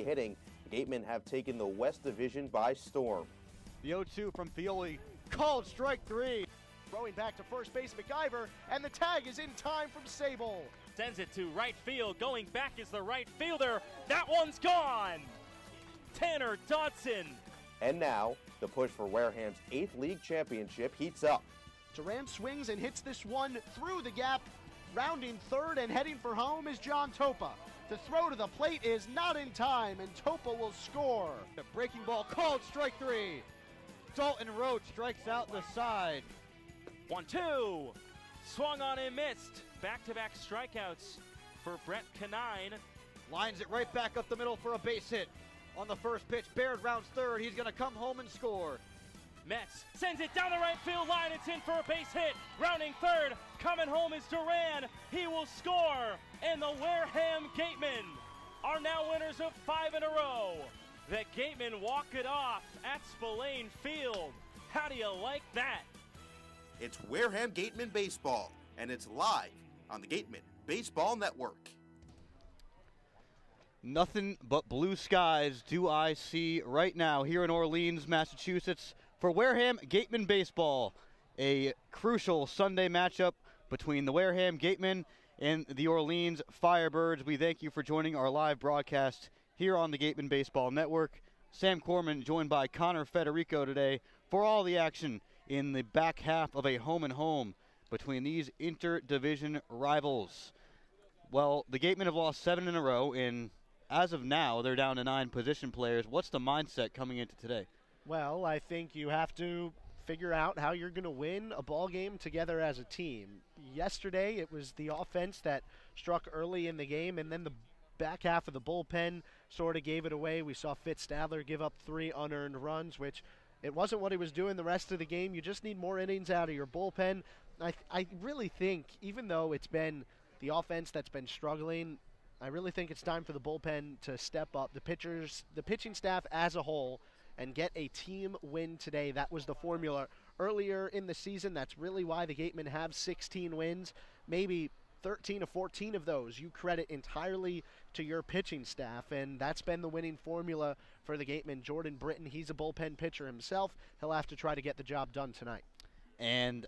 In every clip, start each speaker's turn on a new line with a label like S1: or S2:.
S1: hitting, the Gatemen have taken the West Division by storm.
S2: The 0-2 from Fioli, called strike three. Throwing back to first base, McIver, and the tag is in time from Sable.
S3: Sends it to right field. Going back is the right fielder. That one's gone. Tanner Dodson.
S1: And now, the push for Wareham's 8th league championship heats up.
S2: Duran swings and hits this one through the gap. Rounding third and heading for home is John Topa. The throw to the plate is not in time, and Topa will score.
S4: The breaking ball called strike three. Dalton Roach strikes out the side.
S3: 1-2. Swung on and missed. Back-to-back strikeouts for Brett Canine.
S4: Lines it right back up the middle for a base hit. On the first pitch, Baird rounds third. He's going to come home and score.
S3: Metz sends it down the right field line. It's in for a base hit. Rounding third. Coming home is Duran. He will score. And the Wareham Gatemen are now winners of 5 in a row. The Gatemen walk it off at Spillane Field. How do you like that?
S1: It's Wareham Gatemen Baseball, and it's live on the Gatemen Baseball Network.
S4: Nothing but blue skies do I see right now here in Orleans, Massachusetts for Wareham Gatemen Baseball. A crucial Sunday matchup between the Wareham Gatemen and the Orleans Firebirds. We thank you for joining our live broadcast here on the Gatemen Baseball Network. Sam Corman joined by Connor Federico today for all the action in the back half of a home-and-home between these interdivision rivals. Well, the Gatemen have lost 7 in a row, and as of now, they're down to 9 position players. What's the mindset coming into today?
S2: Well, I think you have to figure out how you're going to win a ball game together as a team. Yesterday, it was the offense that struck early in the game, and then the back half of the bullpen sort of gave it away. We saw Fitz Stadler give up 3 unearned runs, which it wasn't what he was doing the rest of the game. You just need more innings out of your bullpen. I really think, even though it's been the offense that's been struggling, I really think it's time for the bullpen to step up. The pitching staff as a whole, and get a team win today. That was the formula earlier in the season. That's really why the Gatemen have 16 wins. Maybe 13 or 14 of those you credit entirely to your pitching staff, and that's been the winning formula for the Gatemen. Jordan Britton, he's a bullpen pitcher himself. He'll have to try to get the job done tonight.
S4: And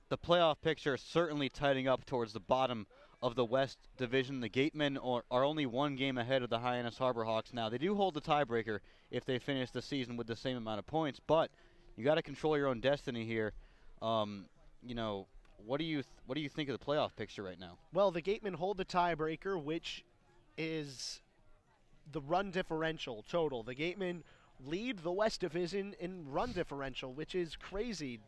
S4: the playoff picture is certainly tightening up towards the bottom of the West Division. The Gatemen are only 1 game ahead of the Hyannis Harbor Hawks now. They do hold the tiebreaker if they finish the season with the same amount of points, but you got to control your own destiny here. What do you think of the playoff picture right now?
S2: Well, the Gatemen hold the tiebreaker, which is the run differential total. The Gatemen lead the West Division in run differential, which is crazy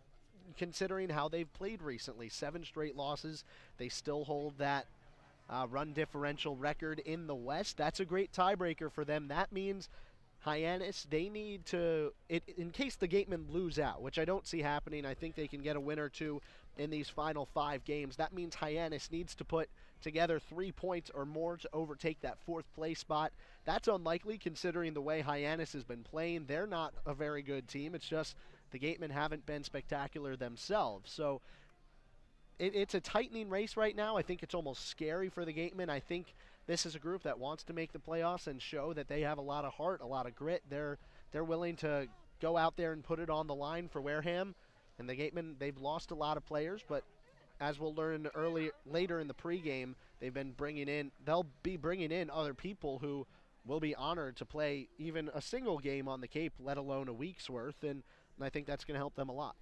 S2: considering how they've played recently. 7 straight losses. They still hold that run differential record in the West. That's a great tiebreaker for them. That means Hyannis, they need to, in case the Gatemen lose out, which I don't see happening, I think they can get a win or 2 in these final 5 games. That means Hyannis needs to put together 3 points or more to overtake that 4th place spot. That's unlikely considering the way Hyannis has been playing. They're not a very good team. It's just the Gatemen haven't been spectacular themselves. So it's a tightening race right now. I think it's almost scary for the Gatemen. I think this is a group that wants to make the playoffs and show that they have a lot of heart, a lot of grit. They're willing to go out there and put it on the line for Wareham. And the Gatemen, they've lost a lot of players, but as we'll learn later in the pregame, they'll be bringing in other people who will be honored to play even a single game on the Cape, let alone a week's worth, and I think that's going to help them a lot.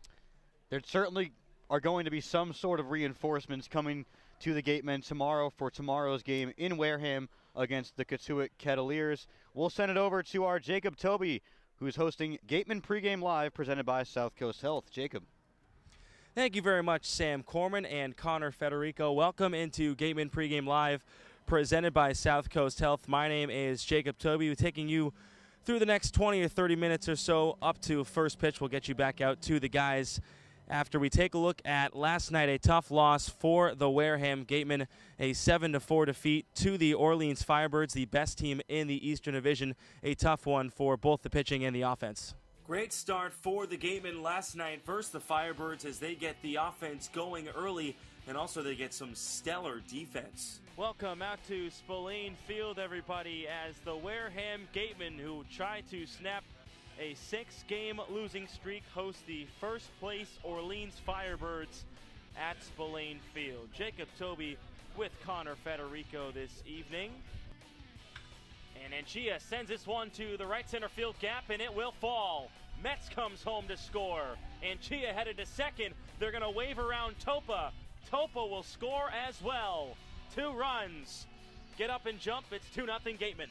S4: There certainly are going to be some sort of reinforcements coming to the Gatemen tomorrow for tomorrow's game in Wareham against the Katuitt Kettleers. We'll send it over to our Jacob Toby, who's hosting Gatemen Pregame Live, presented by South Coast Health. Jacob.
S3: Thank you very much, Sam Corman and Connor Federico. Welcome into Gatemen Pregame Live, presented by South Coast Health. My name is Jacob Toby. We're taking you through the next 20 or 30 minutes or so up to first pitch. We'll get you back out to the guys after we take a look at last night, a tough loss for the Wareham Gatemen, a 7-4 defeat to the Orleans Firebirds, the best team in the Eastern Division. A tough one for both the pitching and the offense. Great start for the Gatemen last night versus the Firebirds as they get the offense going early. and also they get some stellar defense.
S5: Welcome out to Spillane Field, everybody, as the Wareham Gatemen, who try to snap a 6-game losing streak, host the first-place Orleans Firebirds at Spillane Field. Jacob Toby with Connor Federico this evening. And Anchia sends this one to the right center field gap, and it will fall. Metz comes home to score. Anchia headed to second. They're going to wave around Topa. Topa will score as well. 2 runs. Get up and jump. It's 2-0 Gatemen.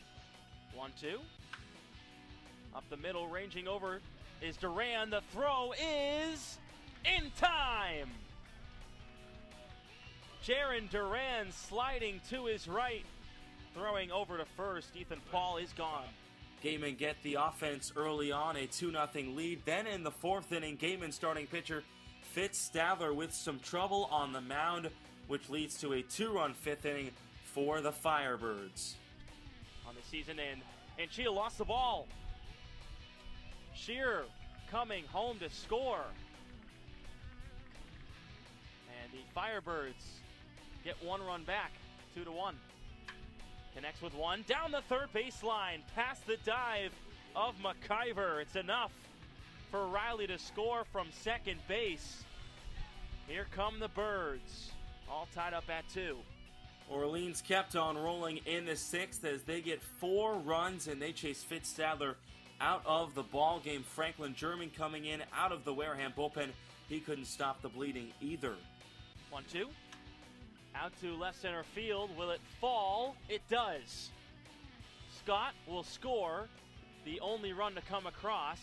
S5: 1-2. Up the middle, ranging over is Duran. The throw is in time. Jaron Duran sliding to his right, throwing over to first. Ethan Paul is gone.
S3: Gatemen get the offense early on, a 2-0 lead. Then in the 4th inning, Gatemen starting pitcher Fitz Stadler with some trouble on the mound, which leads to a 2-run 5th inning for the Firebirds.
S5: On the season, and Chia lost the ball. Shearer coming home to score. And the Firebirds get 1 run back, 2-1. Connects with 1, down the third baseline, past the dive of McIver. It's enough for Riley to score from second base. Here come the Birds, all tied up at 2.
S3: Orleans kept on rolling in the 6th as they get 4 runs and they chase Fitz Stadler out of the ball game. Franklin German coming in out of the Wareham bullpen. He couldn't stop the bleeding either.
S5: 1-2. Out to left center field. Will it fall? It does. Scott will score, the only run to come across,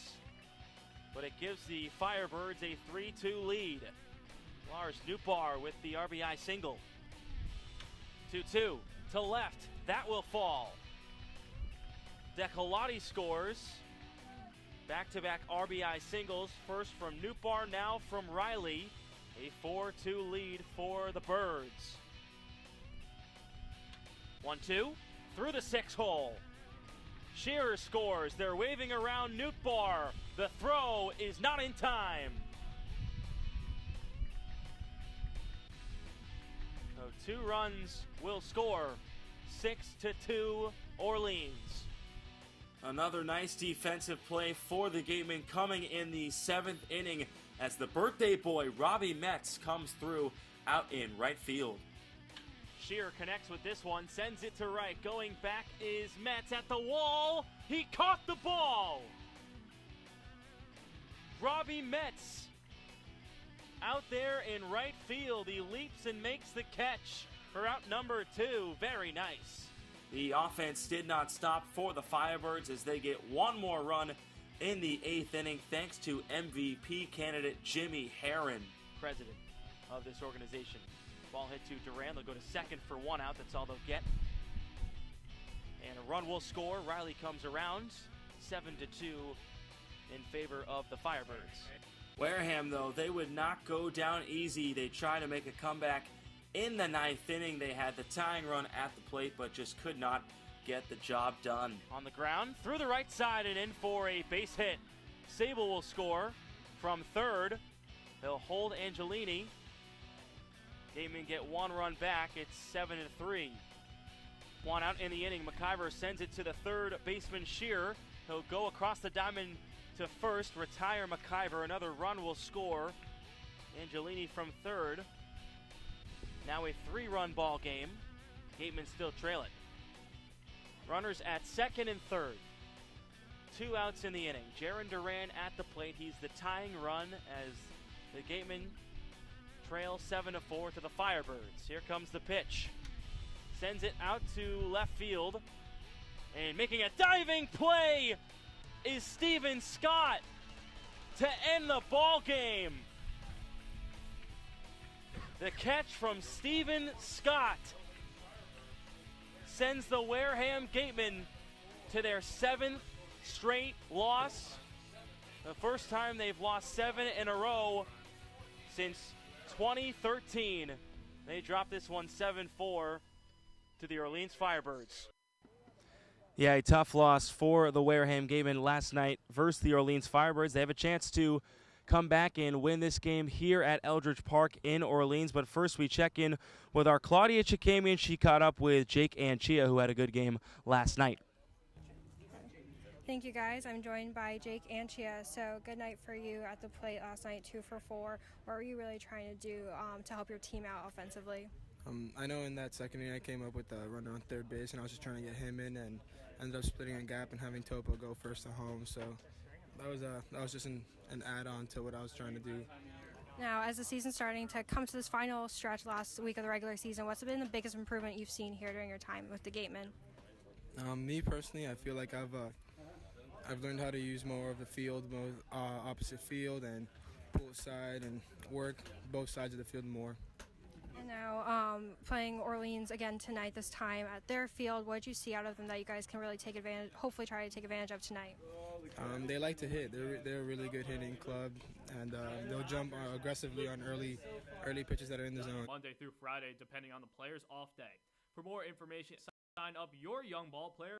S5: but it gives the Firebirds a 3-2 lead. Lars Newbar with the RBI single. 2-2 to left. That will fall. Decolati scores. Back-to-back RBI singles. First from Newbar, now from Riley. A 4-2 lead for the Birds. 1-2 through the 6-hole. Shearer scores. They're waving around Newbar. The throw is not in time. So 2 runs will score. 6-2 Orleans.
S3: Another nice defensive play for the Gatemen coming in the 7th inning as the birthday boy Robbie Metz comes through out in right field.
S5: Shearer connects with this one, sends it to right. Going back is Metz at the wall. He caught the ball. Robbie Metz out there in right field. He leaps and makes the catch for out number 2. Very nice.
S3: The offense did not stop for the Firebirds as they get 1 more run in the 8th inning thanks to MVP candidate Jimmy Herron.
S5: President of this organization. Ball hit to Duran. They'll go to second for 1 out. That's all they'll get. And a run will score. Riley comes around. 7-2 in favor of the Firebirds.
S3: Wareham, though, they would not go down easy. They try to make a comeback in the 9th inning. They had the tying run at the plate, but just could not get the job done.
S5: On the ground, through the right side and in for a base hit. Sable will score from third. They'll hold Angelini. Gatemen get 1 run back. It's 7-3. 1 out in the inning. McIver sends it to the third baseman Shearer. He'll go across the diamond to first, retire McIver. Another run will score. Angelini from third. Now a 3-run ball game. Gatemen still trail it. Runners at second and third. 2 outs in the inning. Jaron Duran at the plate. He's the tying run as the Gatemen trail 7-4 to the Firebirds. Here comes the pitch. Sends it out to left field. And making a diving play is Steven Scott to end the ball game. The catch from Steven Scott sends the Wareham Gatemen to their 7th straight loss. The first time they've lost 7 in a row since 2013. They dropped this one 7-4 to the Orleans Firebirds.
S3: Yeah, a tough loss for the Wareham Gatemen last night versus the Orleans Firebirds. They have a chance to come back and win this game here at Eldridge Park in Orleans. But first we check in with our Claudia Chikamian. She caught up with Jake Anchia, who had a good game last night.
S6: Thank you, guys. I'm joined by Jake Anchia. So good night for you at the plate last night, 2 for 4. What were you really trying to do to help your team out offensively?
S7: I know in that second inning I came up with a runner on third base, and I was just trying to get him in, and ended up splitting a gap and having Topo go first to home. So that was just an add-on to what I was trying to do.
S6: Now, as the season's starting to come to this final stretch last week of the regular season, what's been the biggest improvement you've seen here during your time with the Gatemen?
S7: Me personally, I feel like I've learned how to use more of the field, opposite field, and pull side and work both sides of the field more.
S6: And now playing Orleans again tonight, this time at their field, what did you see out of them that you guys can really take advantage, hopefully try to take advantage of tonight?
S7: They like to hit. They're a really good hitting club, and they'll jump aggressively on early pitches that are in the zone.
S8: Monday through Friday, depending on the player's off day. For more information, sign up your young ball player